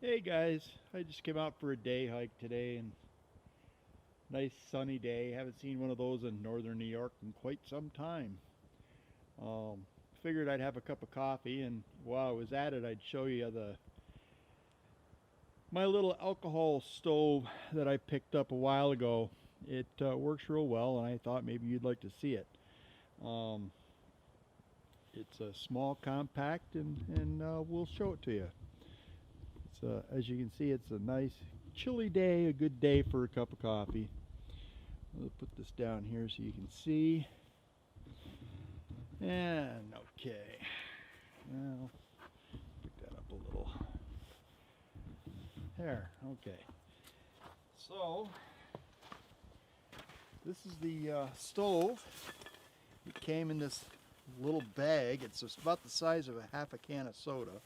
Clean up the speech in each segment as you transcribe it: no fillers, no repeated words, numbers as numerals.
Hey guys, I just came out for a day hike today and nice sunny day. Haven't seen one of those in northern New York in quite some time. Um, Figured I'd have a cup of coffee and while I was at it, I'd show you the my little alcohol stove that I picked up a while ago. It works real well, and I thought maybe you'd like to see it. Um, it's a small, compact, and we'll show it to you. As you can see, it's a nice chilly day, a good day for a cup of coffee. I'll put this down here so you can see. And okay, well, pick that up a little. There, okay. So, this is the stove. It came in this little bag. It's just about the size of a half a can of soda.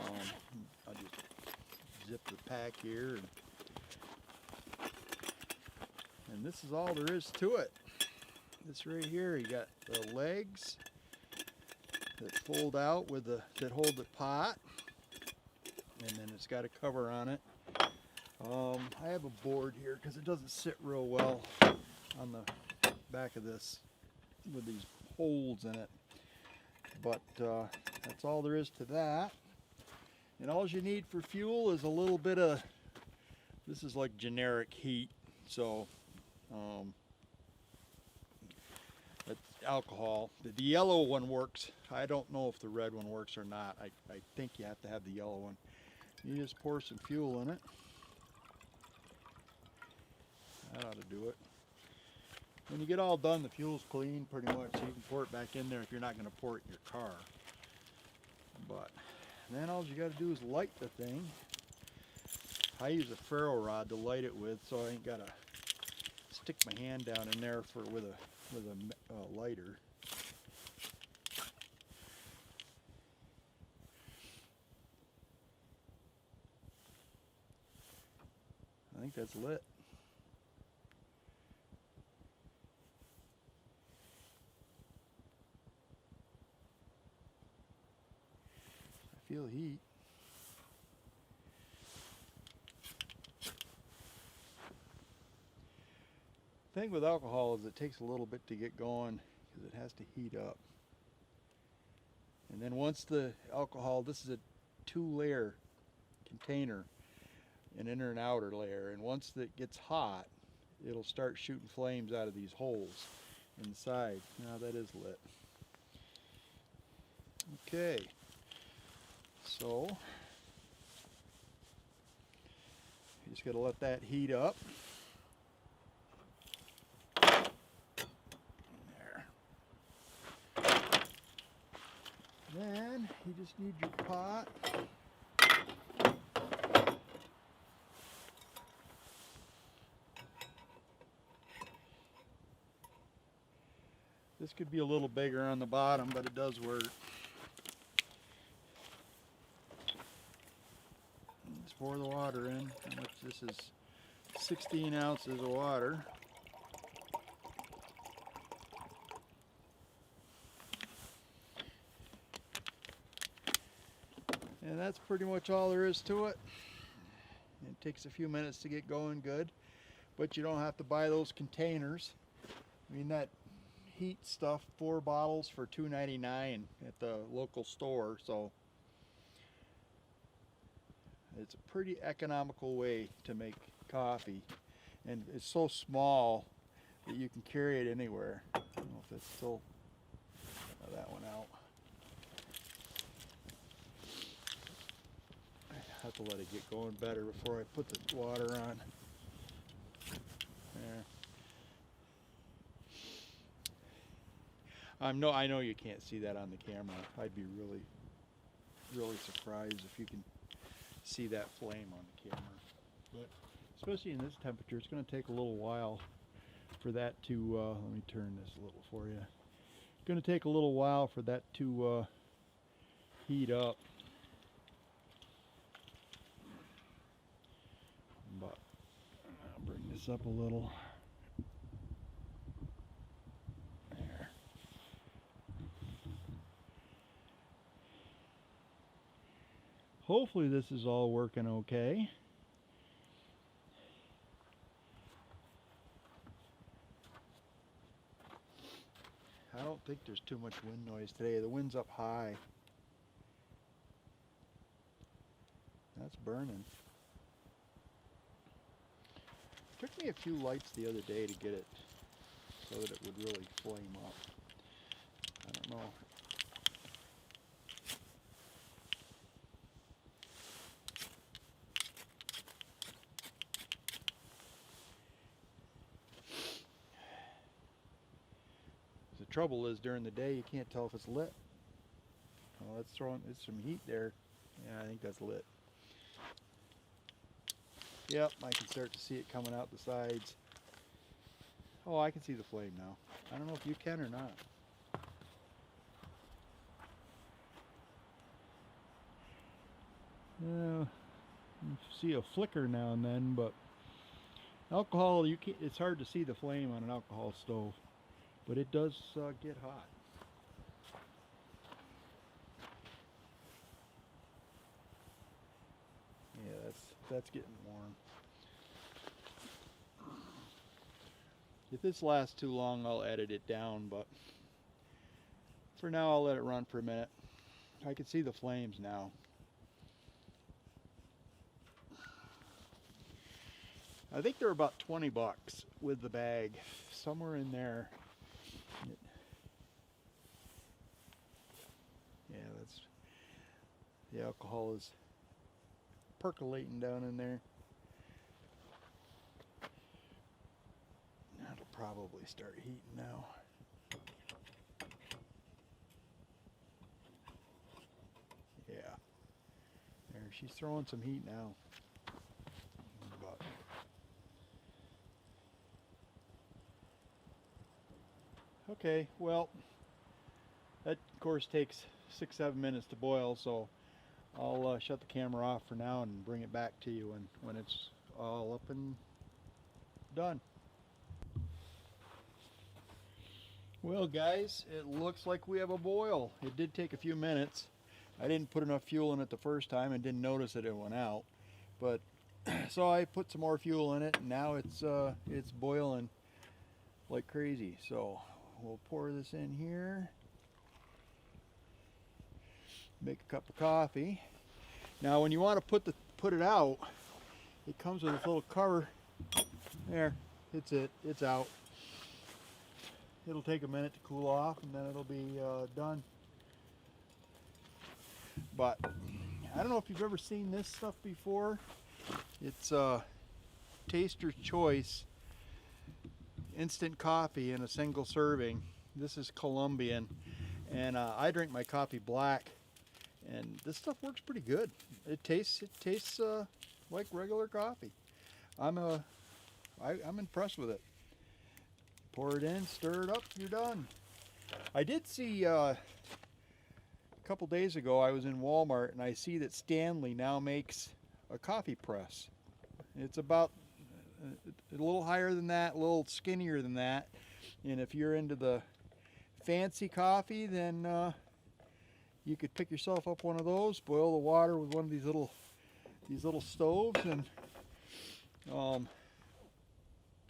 Um, I'll just zip the pack here. And this is all there is to it. This right here, you got the legs that fold out with that hold the pot, and then it's got a cover on it. I have a board here because it doesn't sit real well on the back of this with these holes in it. But that's all there is to that. And all you need for fuel is a little bit of, this is like generic heat, so that's alcohol. The yellow one works. I don't know if the red one works or not. I think you have to have the yellow one. You just pour some fuel in it. That ought to do it. When you get all done, the fuel's clean pretty much, so you can pour it back in there if you're not going to pour it in your car. But then all you got to do is light the thing. I use a ferro rod to light it with, so I ain't got to stick my hand down in there with a lighter. I think that's lit. I feel heat. The thing with alcohol is it takes a little bit to get going because it has to heat up. And then once the alcohol, this is a 2-layer container, an inner and outer layer, and once it gets hot, it'll start shooting flames out of these holes inside. Now that is lit. Okay, so you just got to let that heat up. There. Then you just need your pot. This could be a little bigger on the bottom, but it does work. Just pour the water in. How much this is? 16 ounces of water. And that's pretty much all there is to it. It takes a few minutes to get going good, but you don't have to buy those containers. I mean, that heat stuff, 4 bottles for $2.99 at the local store, so it's a pretty economical way to make coffee, and it's so small that you can carry it anywhere. I don't know if that's still that one out. I have to let it get going better before I put the water on. There. I know you can't see that on the camera. I'd be really surprised if you can see that flame on the camera. But especially in this temperature, it's going to take a little while for that to, let me turn this a little for you. It's going to take a little while for that to heat up. But I'll bring this up a little. There. hopefully this is all working okay. I don't think there's too much wind noise today. The wind's up high. That's burning. Took me a few lights the other day to get it so that it would really flame up. I don't know. The trouble is during the day you can't tell if it's lit. Oh, it's some heat there. Yeah, I think that's lit. Yep, I can start to see it coming out the sides. Oh, I can see the flame now. I don't know if you can or not. You see a flicker now and then, but alcohol, it's hard to see the flame on an alcohol stove, but it does get hot. Yeah, that's getting warm. If this lasts too long, I'll edit it down, but for now I'll let it run for a minute. I can see the flames now. I think they're about 20 bucks with the bag, somewhere in there. Yeah, the alcohol is percolating down in there. That'll probably start heating now. Yeah. There, she's throwing some heat now. But okay, well, that of course takes 6-7 minutes to boil, so I'll shut the camera off for now and bring it back to you when it's all up and done. Well guys, it looks like we have a boil. It did take a few minutes. I didn't put enough fuel in it the first time and didn't notice that it went out. But so I put some more fuel in it and now it's boiling like crazy. So we'll pour this in here. Make a cup of coffee. Now when you want to put it out, it comes with this little cover. There, it's out. It'll take a minute to cool off and then it'll be done. But I don't know if you've ever seen this stuff before. It's Taster's Choice instant coffee in a single serving. This is Colombian, and I drink my coffee black, and this stuff works pretty good. It tastes like regular coffee. I'm impressed with it. Pour it in, stir it up, you're done. I did see a couple days ago I was in Walmart and I see that Stanley now makes a coffee press. It's about a little higher than that, a little skinnier than that, and if you're into the fancy coffee, then you could pick yourself up one of those, boil the water with one of these little stoves, and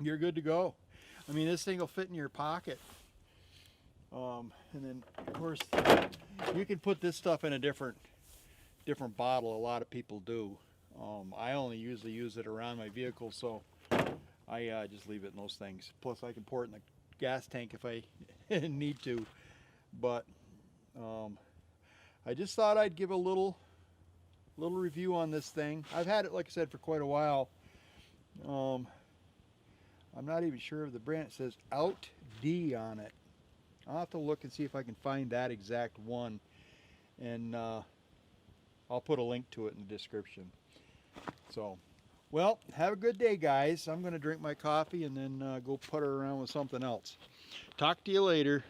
you're good to go. I mean, this thing will fit in your pocket. And then, of course, you can put this stuff in a different bottle. A lot of people do. I only usually use it around my vehicle, so I just leave it in those things. Plus, I can pour it in the gas tank if I need to. But I just thought I'd give a little review on this thing. I've had it, like I said, for quite a while. I'm not even sure of the brand. It says Out D on it. I'll have to look and see if I can find that exact one, and I'll put a link to it in the description. So, well, have a good day, guys. I'm going to drink my coffee and then go putter around with something else. Talk to you later.